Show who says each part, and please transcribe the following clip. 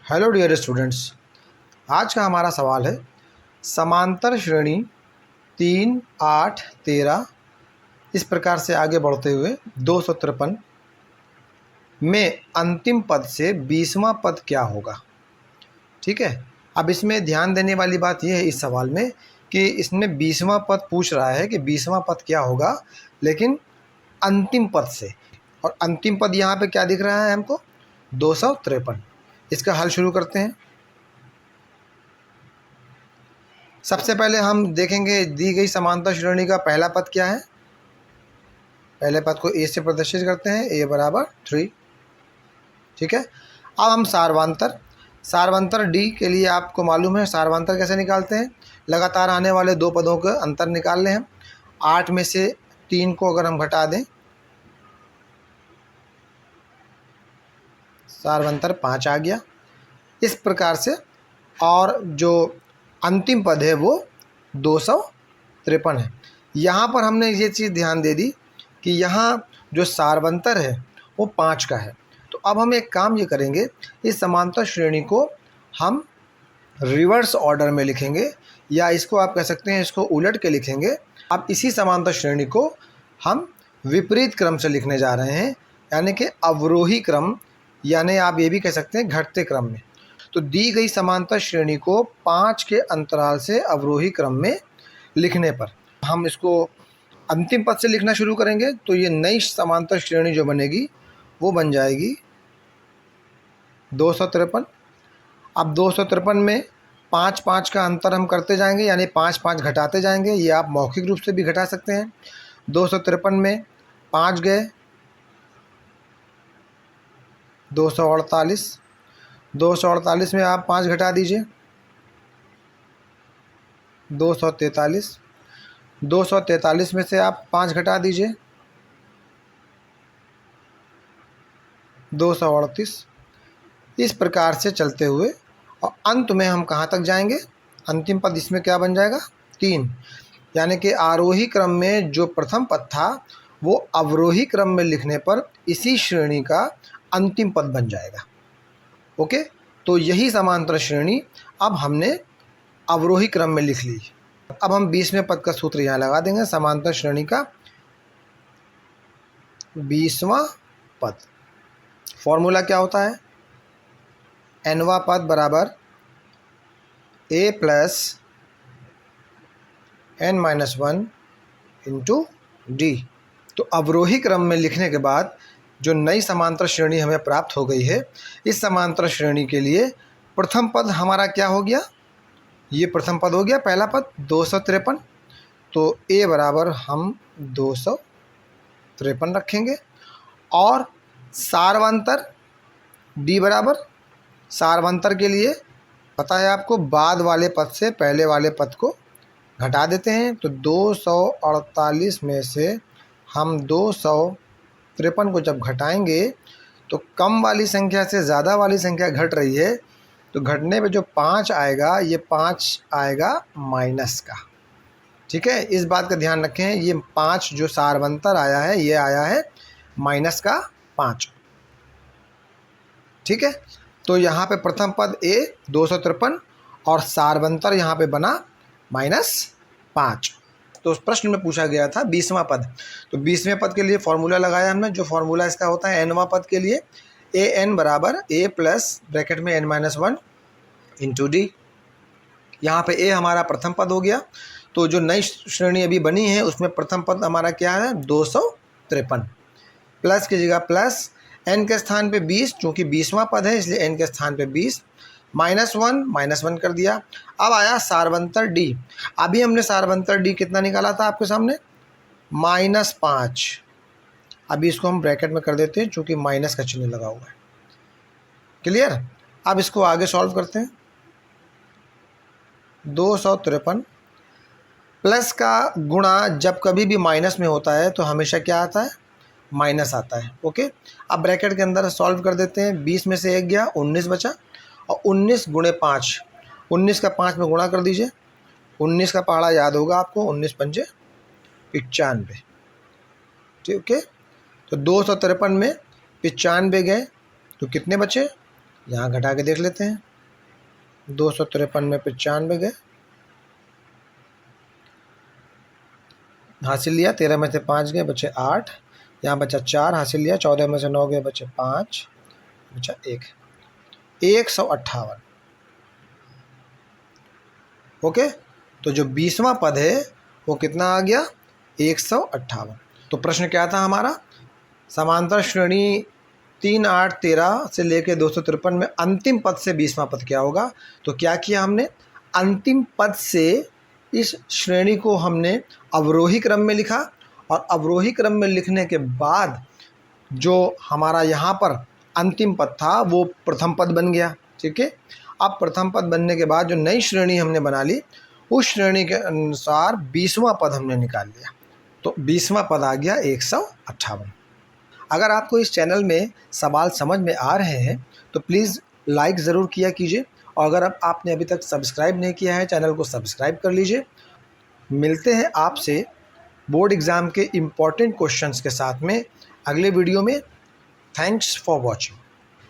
Speaker 1: Hello dear students, आज का हमारा सवाल है समांतर श्रेणी 3, 8, 13 इस प्रकार से आगे बढ़ते हुए 253 में अंतिम पद से 20वां पद क्या होगा। ठीक है, अब इसमें ध्यान देने वाली बात यह है इस सवाल में कि इसमें 20वां पद पूछ रहा है कि 20वां पद क्या होगा, लेकिन अंतिम पद से। और अंतिम पद यहाँ पे क्या दिख रहा है हमको, 253। इसका हल शुरू करते हैं। सबसे पहले हम देखेंगे दी गई समांतर श्रेणी का पहला पद क्या है। पहले पद को ए से प्रदर्शित करते हैं, ए बराबर 3। ठीक है, अब हम सारवांतर डी के लिए आपको मालूम है सारवांतर कैसे निकालते हैं। लगातार आने वाले दो पदों का अंतर निकाल लें हम। 8 में से 3 को अगर हम घटा दें, सारवांतर 5 आ गया। इस प्रकार से और जो अंतिम पद है वो 253 है। यहाँ पर हमने ये चीज़ ध्यान दे दी कि यहाँ जो सारवंतर है वो 5 का है। तो अब हम एक काम ये करेंगे, इस समांतर श्रेणी को हम रिवर्स ऑर्डर में लिखेंगे, या इसको आप कह सकते हैं इसको उलट के लिखेंगे। अब इसी समांतर श्रेणी को हम विपरीत क्रम से लिखने जा रहे हैं, यानी कि अवरोही क्रम, यानी आप ये भी कह सकते हैं घटते क्रम में। तो दी गई समांतर श्रेणी को 5 के अंतराल से अवरोही क्रम में लिखने पर हम इसको अंतिम पद से लिखना शुरू करेंगे। तो ये नई समांतर श्रेणी जो बनेगी वो बन जाएगी 253। अब 253 में 5-5 का अंतर हम करते जाएंगे, यानी 5-5 घटाते जाएंगे। ये आप मौखिक रूप से भी घटा सकते हैं। 253 में 5 गए 248, 248 में आप 5 घटा दीजिए 243, 243 में से आप 5 घटा दीजिए 238। इस प्रकार से चलते हुए और अंत में हम कहाँ तक जाएंगे, अंतिम पद इसमें क्या बन जाएगा 3, यानी कि आरोही क्रम में जो प्रथम पद था वो अवरोही क्रम में लिखने पर इसी श्रेणी का अंतिम पद बन जाएगा। ओके, तो यही समांतर श्रेणी अब हमने अवरोही क्रम में लिख ली। अब हम 20वें पद का सूत्र यहाँ लगा देंगे। समांतर श्रेणी का 20वां पद, फॉर्मूला क्या होता है, nवां पद बराबर a plus n-1 into D. तो अवरोही क्रम में लिखने के बाद जो नई समांतर श्रेणी हमें प्राप्त हो गई है, इस समांतर श्रेणी के लिए प्रथम पद हमारा क्या हो गया, ये प्रथम पद हो गया, पहला पद 253। तो a बराबर हम 253 रखेंगे। और सारवंतर d बराबर, सारवंतर के लिए पता है आपको, बाद वाले पद से पहले वाले पद को घटा देते हैं। तो 248 में से हम 253 को जब घटाएंगे तो कम वाली संख्या से ज़्यादा वाली संख्या घट रही है, तो घटने पे जो 5 आएगा ये 5 आएगा माइनस का। ठीक है, इस बात का ध्यान रखें, ये 5 जो सारवंतर आया है ये आया है माइनस का 5। ठीक है, तो यहाँ पे प्रथम पद a 253 और सारवंतर यहाँ पे बना -5। तो उस प्रश्न में पूछा गया था 20वां पद। तो 20वें पद के लिए फॉर्मूला लगाया हमने, जो फॉर्मूला इसका होता है nवां पद के लिए an बराबर a प्लस ब्रैकेट में n-1 इंटू डी। यहाँ पे a हमारा प्रथम पद हो गया। तो जो नई श्रेणी अभी बनी है उसमें प्रथम पद हमारा क्या है 253, प्लस की जगह प्लस n के स्थान पे 20, चूँकि 20वां पद है इसलिए n के स्थान पे 20, -1 कर दिया। अब आया सारवंतर d। अभी हमने सारवंतर d कितना निकाला था आपके सामने, -5। अभी इसको हम ब्रैकेट में कर देते हैं चूँकि माइनस का चिन्ह लगा हुआ है। क्लियर। अब इसको आगे सॉल्व करते हैं। 253 प्लस का गुणा जब कभी भी माइनस में होता है तो हमेशा क्या आता है, माइनस आता है। ओके, अब ब्रैकेट के अंदर सॉल्व कर देते हैं। 20 में से 1 गया 19 बचा, और 19 गुणे 5, 19 का 5 में गुणा कर दीजिए। 19 का पहाड़ा याद होगा आपको, 19 पंजे 95। ठीक है, तो 253 में 95 गए तो कितने बचे यहाँ घटा के देख लेते हैं। 253 में 95 गए, हासिल लिया। 13 में से 5 गए, बचे 8। यहाँ बचा 4, हासिल लिया। 14 में से 9 गए, बचे 5, बचा 1। 158। ओके, तो जो 20वां पद है वो कितना आ गया? 158। तो प्रश्न क्या था हमारा? समांतर श्रेणी 3, 8, 13 से लेकर 253 में अंतिम पद से 20वां पद क्या होगा? तो क्या किया हमने? अंतिम पद से इस श्रेणी को हमने अवरोही क्रम में लिखा, और अवरोही क्रम में लिखने के बाद जो हमारा यहाँ पर अंतिम पद था वो प्रथम पद बन गया। ठीक है, अब प्रथम पद बनने के बाद जो नई श्रेणी हमने बना ली, उस श्रेणी के अनुसार 20वां पद हमने निकाल लिया। तो 20वां पद आ गया 158। अगर आपको इस चैनल में सवाल समझ में आ रहे हैं तो प्लीज़ लाइक ज़रूर किया कीजिए, और अगर आपने अभी तक सब्सक्राइब नहीं किया है चैनल को सब्सक्राइब कर लीजिए। मिलते हैं आपसे बोर्ड एग्ज़ाम के इम्पॉर्टेंट क्वेश्चंस के साथ में अगले वीडियो में। Thanks for watching.